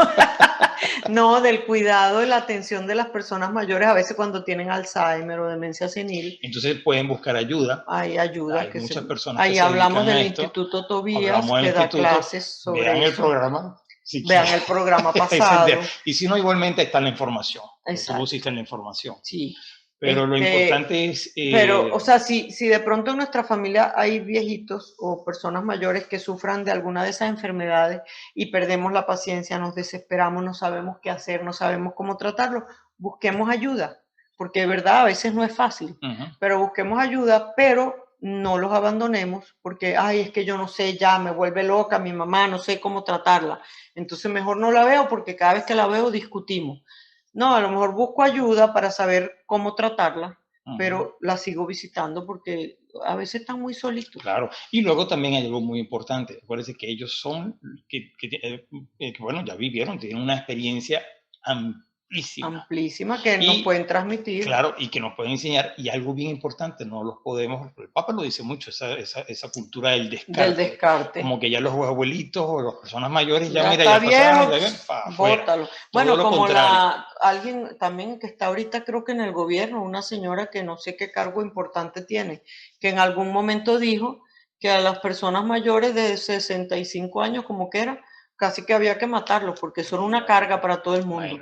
No, del cuidado y la atención de las personas mayores, a veces cuando tienen Alzheimer o demencia senil. Entonces pueden buscar ayuda. Hay ayuda. Hay muchas personas ahí que hablamos se del esto. Instituto Tobías, que da clases sobre Vean eso. El programa. Vean el programa pasado. Y si no, igualmente está en la información. Exacto. Tú pusiste en la información. Sí. Pero lo importante es... Pero, o sea, si de pronto en nuestra familia hay viejitos o personas mayores que sufran de alguna de esas enfermedades y perdemos la paciencia, nos desesperamos, no sabemos qué hacer, no sabemos cómo tratarlo, busquemos ayuda, porque de verdad a veces no es fácil, pero busquemos ayuda, pero no los abandonemos, porque, es que yo no sé, ya me vuelve loca mi mamá, no sé cómo tratarla, entonces mejor no la veo porque cada vez que la veo discutimos. No, a lo mejor busco ayuda para saber cómo tratarla, pero la sigo visitando porque, a veces están muy solitos. Claro, y luego también hay algo muy importante. Acuérdense que ellos son, bueno, ya vivieron, tienen una experiencia amplísima que nos pueden transmitir. Claro, y que nos pueden enseñar. Y algo bien importante, no los podemos, el Papa lo dice mucho, esa cultura del descarte. Del descarte. Como que ya los abuelitos o las personas mayores ya mira, ya está viejo, bótalo. Bueno, como alguien también que está ahorita creo que en el gobierno, una señora que no sé qué cargo importante tiene, que en algún momento dijo que a las personas mayores de 65 años, como que era, casi que había que matarlos porque son una carga para todo el mundo.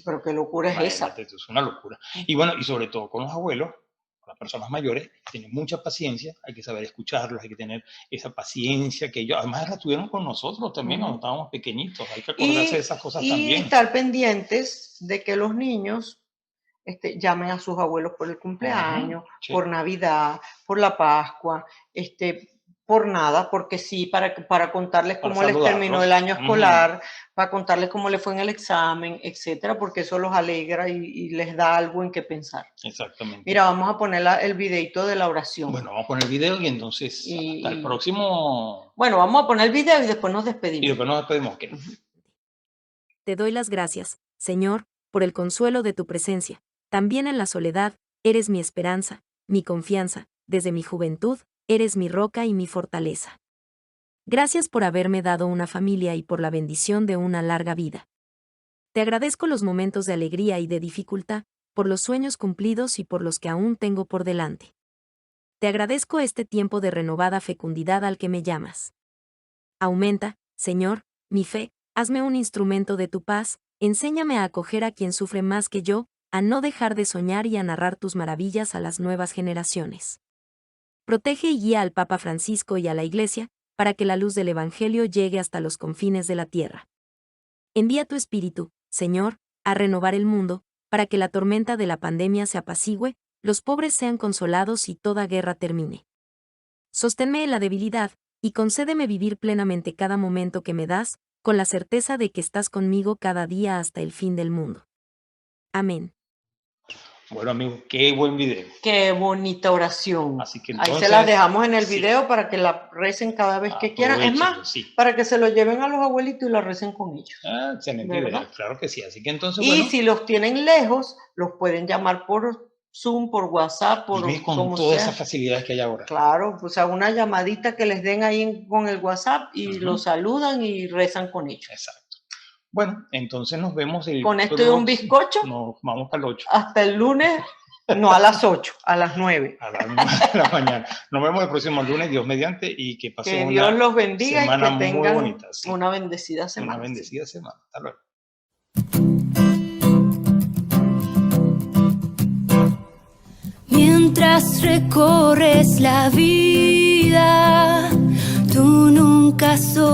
Pero qué locura es esa. Es una locura. Y bueno, y sobre todo con los abuelos, con las personas mayores, tienen mucha paciencia, hay que saber escucharlos, hay que tener esa paciencia que ellos, además la tuvieron con nosotros también cuando estábamos pequeñitos, hay que acordarse de esas cosas también. Y estar pendientes de que los niños llamen a sus abuelos por el cumpleaños, por Navidad, por la Pascua, por nada, porque sí, para contarles cómo les terminó el año escolar, para contarles cómo les fue en el examen, etcétera, porque eso los alegra y les da algo en qué pensar. Exactamente. Mira, vamos a poner el videito de la oración. Bueno, vamos a poner el video y entonces hasta el próximo... Bueno, vamos a poner el video y después nos despedimos. Y después nos despedimos, ¿qué? Te doy las gracias, Señor, por el consuelo de tu presencia. También en la soledad, eres mi esperanza, mi confianza, desde mi juventud, eres mi roca y mi fortaleza. Gracias por haberme dado una familia y por la bendición de una larga vida. Te agradezco los momentos de alegría y de dificultad, por los sueños cumplidos y por los que aún tengo por delante. Te agradezco este tiempo de renovada fecundidad al que me llamas. Aumenta, Señor, mi fe, hazme un instrumento de tu paz, enséñame a acoger a quien sufre más que yo, a no dejar de soñar y a narrar tus maravillas a las nuevas generaciones. Protege y guía al Papa Francisco y a la Iglesia, para que la luz del Evangelio llegue hasta los confines de la tierra. Envía tu Espíritu, Señor, a renovar el mundo, para que la tormenta de la pandemia se apacigüe, los pobres sean consolados y toda guerra termine. Sosténme en la debilidad, y concédeme vivir plenamente cada momento que me das, con la certeza de que estás conmigo cada día hasta el fin del mundo. Amén. Bueno, amigos, qué buen video. Qué bonita oración. Así que entonces, ahí se las dejamos en el video para que la recen cada vez que quieran. Es más, para que se lo lleven a los abuelitos y la recen con ellos. Excelente idea, claro que sí. Así que entonces, y si los tienen lejos, los pueden llamar por Zoom, por WhatsApp, por con todas esas facilidades que hay ahora. Claro, pues a una llamadita que les den ahí con el WhatsApp y los saludan y rezan con ellos. Exacto. Bueno, entonces nos vemos con esto y un bizcocho. Nos vamos para el 8. Hasta el lunes, no a las 8, a las 9. A las 9 de la mañana. Nos vemos el próximo lunes, Dios mediante, y que pasen que Dios los bendiga y que tengan muy bonita, una bendecida semana. Una bendecida semana. Hasta luego. Mientras recorres la vida, tú nunca sos